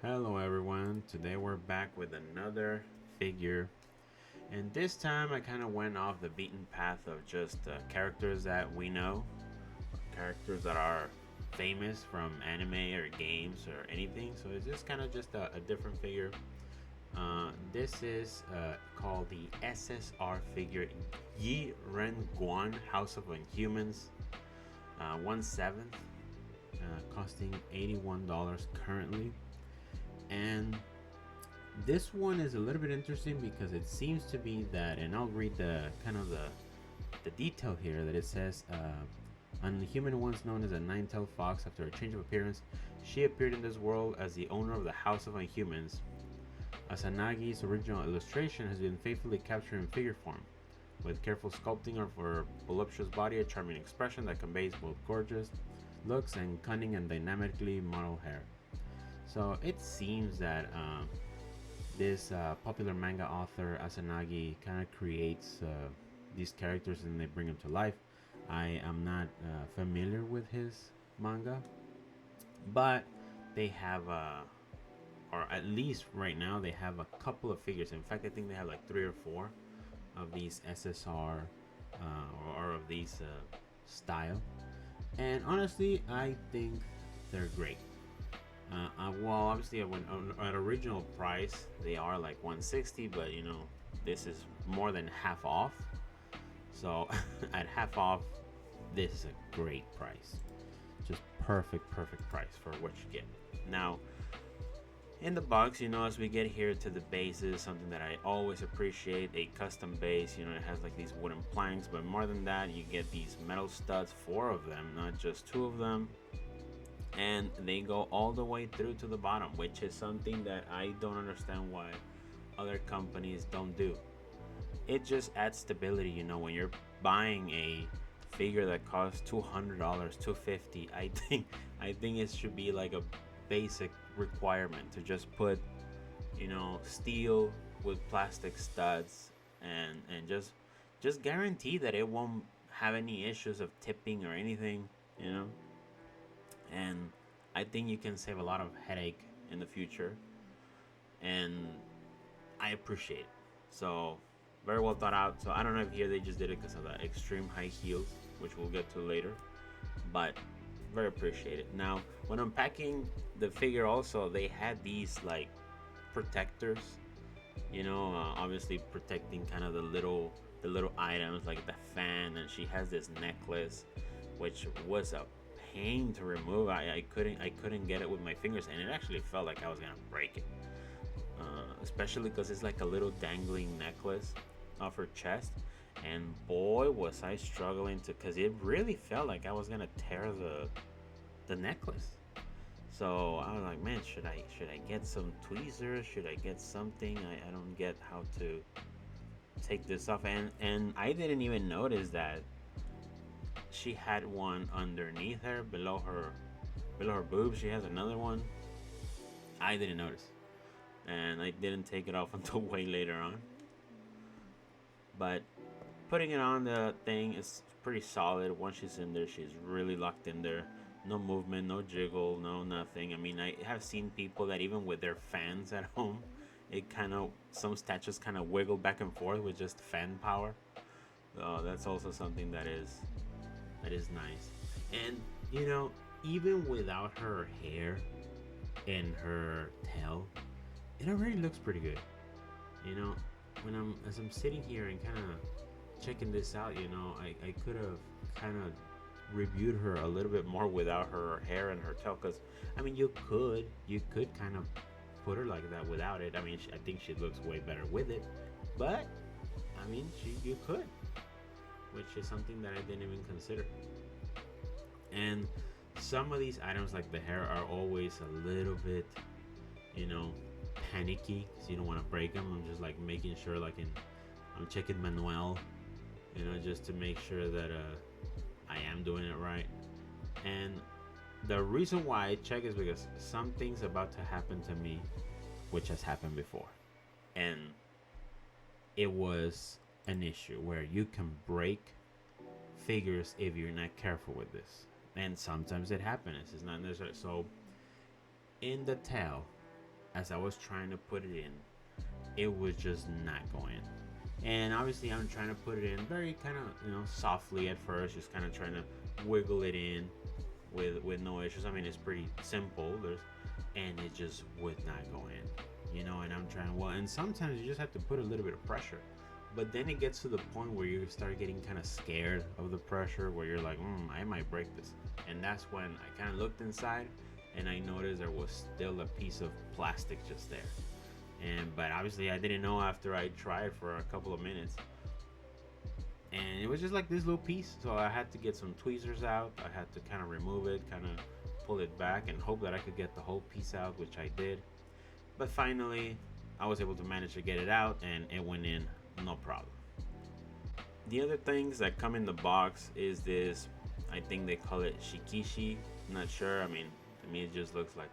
Hello everyone, today we're back with another figure, and this time I kind of went off the beaten path of just characters that we know, characters that are famous from anime or games or anything, so it's just kind of just a different figure. This is called the SSR figure Yi Ren Guan, House of Unhumans, 1/7, costing $81 currently. And this one is a little bit interesting because it seems to be that, and I'll read the kind of the detail here that it says, Unhuman, once known as a nine-tailed fox, after a change of appearance, she appeared in this world as the owner of the House of Unhumans. Asanagi's original illustration has been faithfully captured in figure form, with careful sculpting of her voluptuous body, a charming expression that conveys both gorgeous looks and cunning and dynamically modeled hair. So it seems that this popular manga author Asanagi kind of creates these characters and they bring them to life. I am not familiar with his manga, but they have, or at least right now, they have a couple of figures. In fact, I think they have like 3 or 4 of these SSR or of these style. And honestly, I think they're great. Well, obviously, at original price, they are like 160, but this is more than half off. So, at half off, this is a great price. Just perfect price for what you get. Now, in the box, as we get here to the bases, something that I always appreciate, a custom base. It has like these wooden planks, but more than that, you get these metal studs, 4 of them, not just 2 of them. And they go all the way through to the bottom, which is something that I don't understand why other companies don't do. It just adds stability, when you're buying a figure that costs $200, $250. I think it should be like a basic requirement to just put, steel with plastic studs and just guarantee that it won't have any issues of tipping or anything. And I think you can save a lot of headache in the future, and I appreciate it. So very well thought out. So I don't know if here they just did it because of the extreme high heels, which we'll get to later, but very appreciated. Now when unpacking the figure, also they had these like protectors, obviously protecting kind of the little items like the fan, and she has this necklace, which was a pain to remove. I couldn't get it with my fingers, and it actually felt like I was gonna break it. Especially because it's like a little dangling necklace off her chest, and boy was I struggling to, because it really felt like I was gonna tear the necklace. So I was like, man, should I get some tweezers? Should I get something? I don't get how to take this off, and I didn't even notice that she had one underneath her, below her boobs. She has another one. I didn't notice, and I didn't take it off until way later on. But putting it on the thing is pretty solid. Once she's in there, she's really locked in there. No movement, no jiggle, no nothing. I mean, I have seen people that even with their fans at home, it kind of, some statues kind of wiggle back and forth with just fan power. That's also something that is nice. And even without her hair and her tail, it already looks pretty good. You know, as I'm sitting here and kind of checking this out, I could have kind of reviewed her a little bit more without her hair and her tail, because I mean you could kind of put her like that without it. I mean, I think she looks way better with it, but I mean, you could, which is something that I didn't even consider. And some of these items, like the hair, are always a little bit, you know, panicky because you don't want to break them. I'm just like making sure, I'm checking Manuel, just to make sure that I am doing it right. And the reason why I check is because some things about to happen to me, which has happened before, and it was an issue where you can break figures if you're not careful with this. And sometimes it happens. It's not necessary. So in the tail, as I was trying to put it in, it was just not going. And obviously, I'm trying to put it in very kind of, softly at first, just kind of trying to wiggle it in with no issues. I mean, it's pretty simple. And it just would not go in. And I'm trying, well, and sometimes you just have to put a little bit of pressure. But then it gets to the point where you start getting kind of scared of the pressure, where you're like, I might break this. And that's when I kind of looked inside and I noticed there was still a piece of plastic just there. But obviously I didn't know after I tried for a couple of minutes. And it was just like this little piece. So I had to get some tweezers out. I had to kind of remove it, kind of pull it back, and hope that I could get the whole piece out, which I did. But finally, I was able to manage to get it out, and it went in no problem. The other things that come in the box is this, I think they call it shikishi. I'm not sure. I mean, to me it just looks like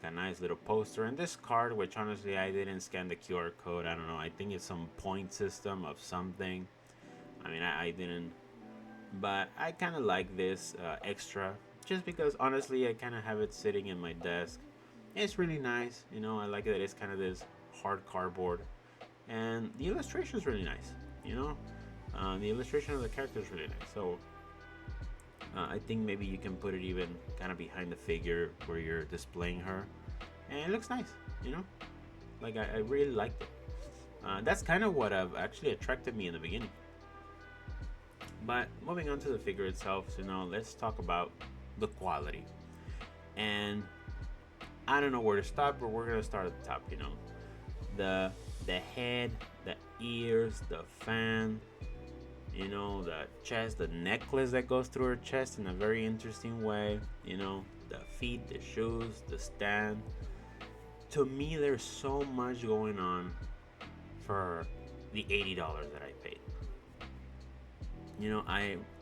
a nice little poster. And this card, which honestly I didn't scan the QR code. I don't know. I think it's some point system of something. I mean, I didn't, but I kind of like this extra, just because honestly I kind of have it sitting in my desk. It's really nice. I like that it's kind of this hard cardboard. And the illustration is really nice. The illustration of the character is really nice. So I think maybe you can put it even kind of behind the figure where you're displaying her, and it looks nice. Like I really liked it. That's kind of what actually attracted me in the beginning. But moving on to the figure itself, let's talk about the quality. And I don't know where to start, but we're gonna start at the top. The head, the ears, the fan, the chest, the necklace that goes through her chest in a very interesting way, the feet, the shoes, the stand. To me, there's so much going on for the $80 that I paid.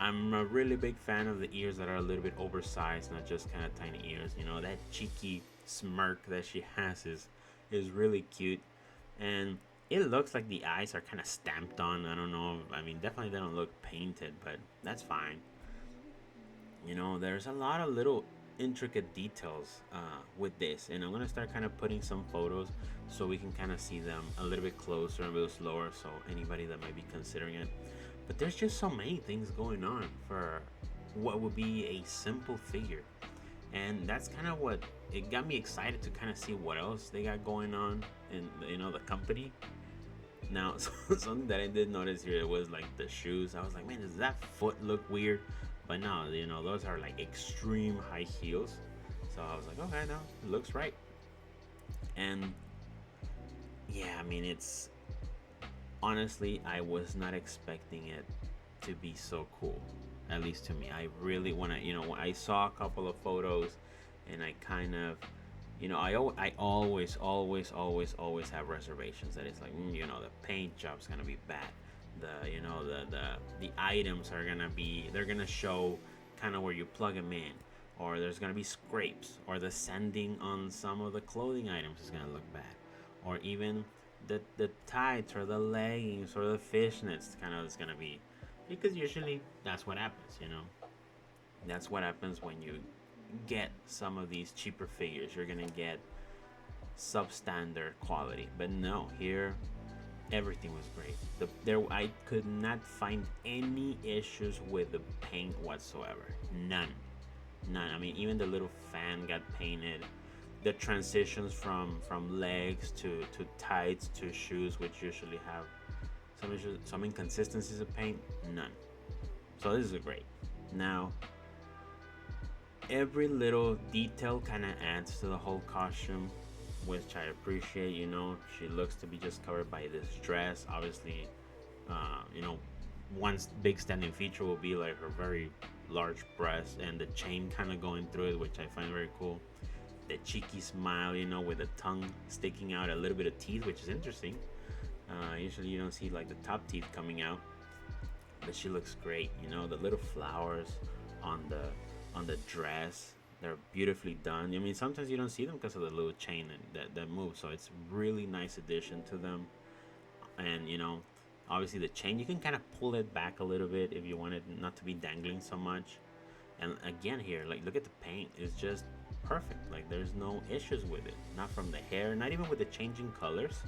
I'm a really big fan of the ears that are a little bit oversized, not just kind of tiny ears. That cheeky smirk that she has is really cute. And it looks like the eyes are kind of stamped on. I don't know. I mean, definitely they don't look painted, but that's fine. There's a lot of little intricate details with this. And I'm going to start kind of putting some photos so we can kind of see them a little bit closer and a little slower. So anybody that might be considering it. But there's just so many things going on for what would be a simple figure. And that's kind of what it got me excited to kind of see what else they got going on in the company. Now, something that I did notice here was like the shoes. I was like, man, does that foot look weird? But no, those are like extreme high heels. So I was like, okay, no, it looks right. And yeah, I mean, it's honestly, I was not expecting it to be so cool. At least to me, I really when I saw a couple of photos, and I kind of, I always have reservations that it's like, the paint job's gonna be bad. The items are they're gonna show kind of where you plug them in, or there's gonna be scrapes, or the sanding on some of the clothing items is gonna look bad, or even the tights or the leggings or the fishnets kind of is gonna be, because usually that's what happens. That's what happens when you get some of these cheaper figures. You're gonna get substandard quality. But no, here everything was great. I could not find any issues with the paint whatsoever. None. I mean, even the little fan got painted. The transitions from legs to tights to shoes, which usually have some inconsistencies of paint, none. So this is great. Now, every little detail kind of adds to the whole costume, which I appreciate. She looks to be just covered by this dress. Obviously, one big standing feature will be like her very large breast and the chain kind of going through it, which I find very cool. The cheeky smile, with the tongue sticking out, a little bit of teeth, which is interesting. Usually you don't see like the top teeth coming out, but she looks great. The little flowers on the dress, they're beautifully done. I mean, sometimes you don't see them because of the little chain that moves, so it's really nice addition to them. And obviously the chain, you can kind of pull it back a little bit if you want it not to be dangling so much. And again here, like, look at the paint. It's just perfect. Like there's no issues with it, not from the hair, not even with the changing colors,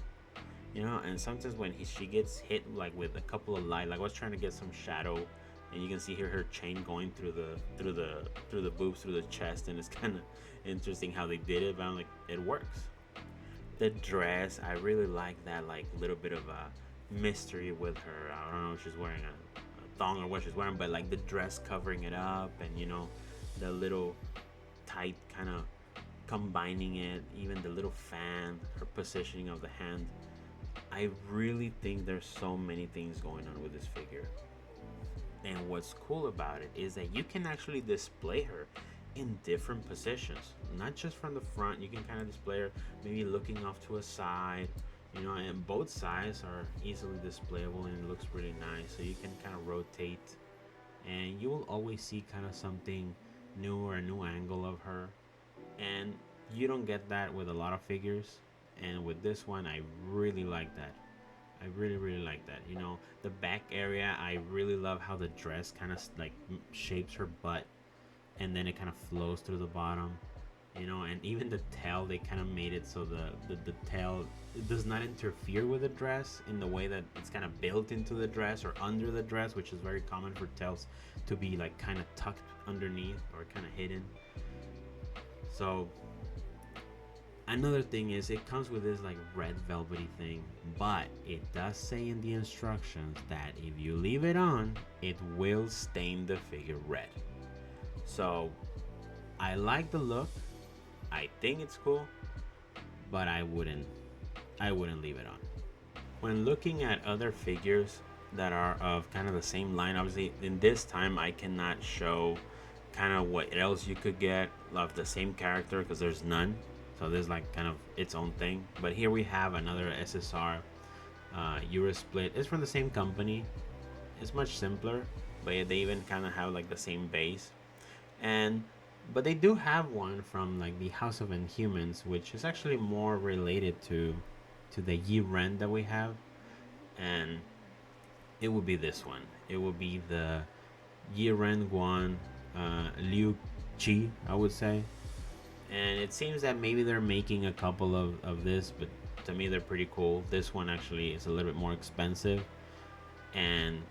you know. And sometimes when she gets hit like with a couple of light, like I was trying to get some shadow, and you can see here her chain going through the boobs, through the chest, and it's kind of interesting how they did it, but I'm like, it works. The dress, I really like that, like little bit of a mystery with her. I don't know if she's wearing a thong or what she's wearing, but like the dress covering it up, and you know, the little tight kind of combining it, even the little fan, her positioning of the hand. I really think there's so many things going on with this figure. And what's cool about it is that you can actually display her in different positions, not just from the front. You can kind of display her maybe looking off to a side, you know, and both sides are easily displayable, and it looks really nice. So you can kind of rotate, and you will always see kind of something new or a new angle of her. And you don't get that with a lot of figures, and with this one I really like that. I really like that. You know, the back area, I really love how the dress kind of like shapes her butt, and then it kind of flows through the bottom, you know. And even the tail, they kind of made it so the tail, it does not interfere with the dress in the way that it's kind of built into the dress or under the dress, which is very common for tails to be like kind of tucked underneath or kind of hidden. So another thing is it comes with this like red velvety thing, but it does say in the instructions that if you leave it on, it will stain the figure red. So I like the look, I think it's cool, but I wouldn't leave it on. When looking at other figures that are of kind of the same line, obviously in this time I cannot show kind of what else you could get of the same character because there's none. So this is like kind of its own thing. But here we have another SSR Euro split. It's from the same company. It's much simpler, but they even kind of have like the same base. But they do have one from like the House of Unhumans, which is actually more related to the Yi Ren that we have, and it would be this one. It would be the Yi Ren Guan Liu Chi, I would say. And it seems that maybe they're making a couple of this, but to me they're pretty cool. This one actually is a little bit more expensive, and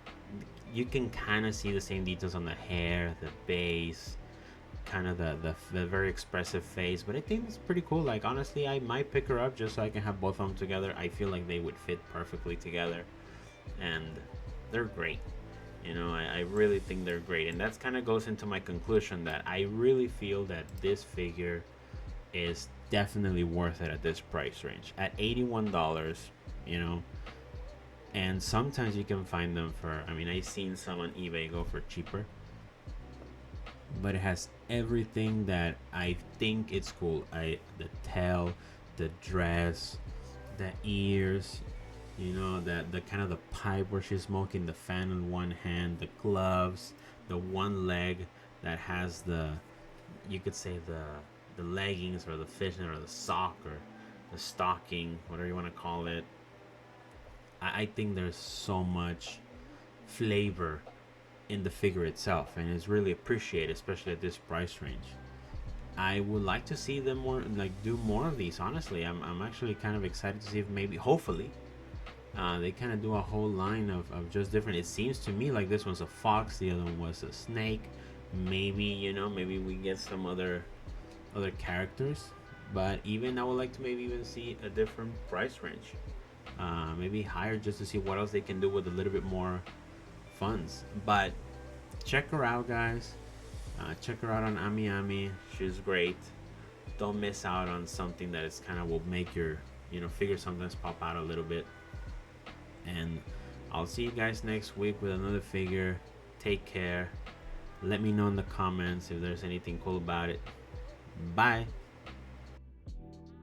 you can kind of see the same details on the hair, the base, kind of the very expressive face. But I think it's pretty cool. Like honestly, I might pick her up just so I can have both of them together. I feel like they would fit perfectly together, and they're great. You know, I really think they're great. And that's kind of goes into my conclusion that I really feel that this figure is definitely worth it at this price range. At $81, you know, and sometimes you can find them for, I mean, I've seen some on eBay go for cheaper. But it has everything that I think it's cool. The tail, the dress, the ears, you know, the kind of the pipe where she's smoking, the fan in one hand, the gloves, the one leg that has the, you could say the leggings or the fishnet or the sock or the stocking, whatever you want to call it. I think there's so much flavor in the figure itself, and it's really appreciated, especially at this price range. I would like to see them more, like do more of these. Honestly, I'm actually kind of excited to see if maybe, hopefully, they kind of do a whole line of just different. It seems to me like this one's a fox, the other one was a snake. Maybe, you know, maybe we get some other characters. But even I would like to maybe even see a different price range, maybe higher, just to see what else they can do with a little bit more funds. But check her out, guys. Check her out on Ami Ami. She's great. Don't miss out on something that is kind of will make your, you know, figure sometimes pop out a little bit. And I'll see you guys next week with another figure. Take care. Let me know in the comments if there's anything cool about it. Bye.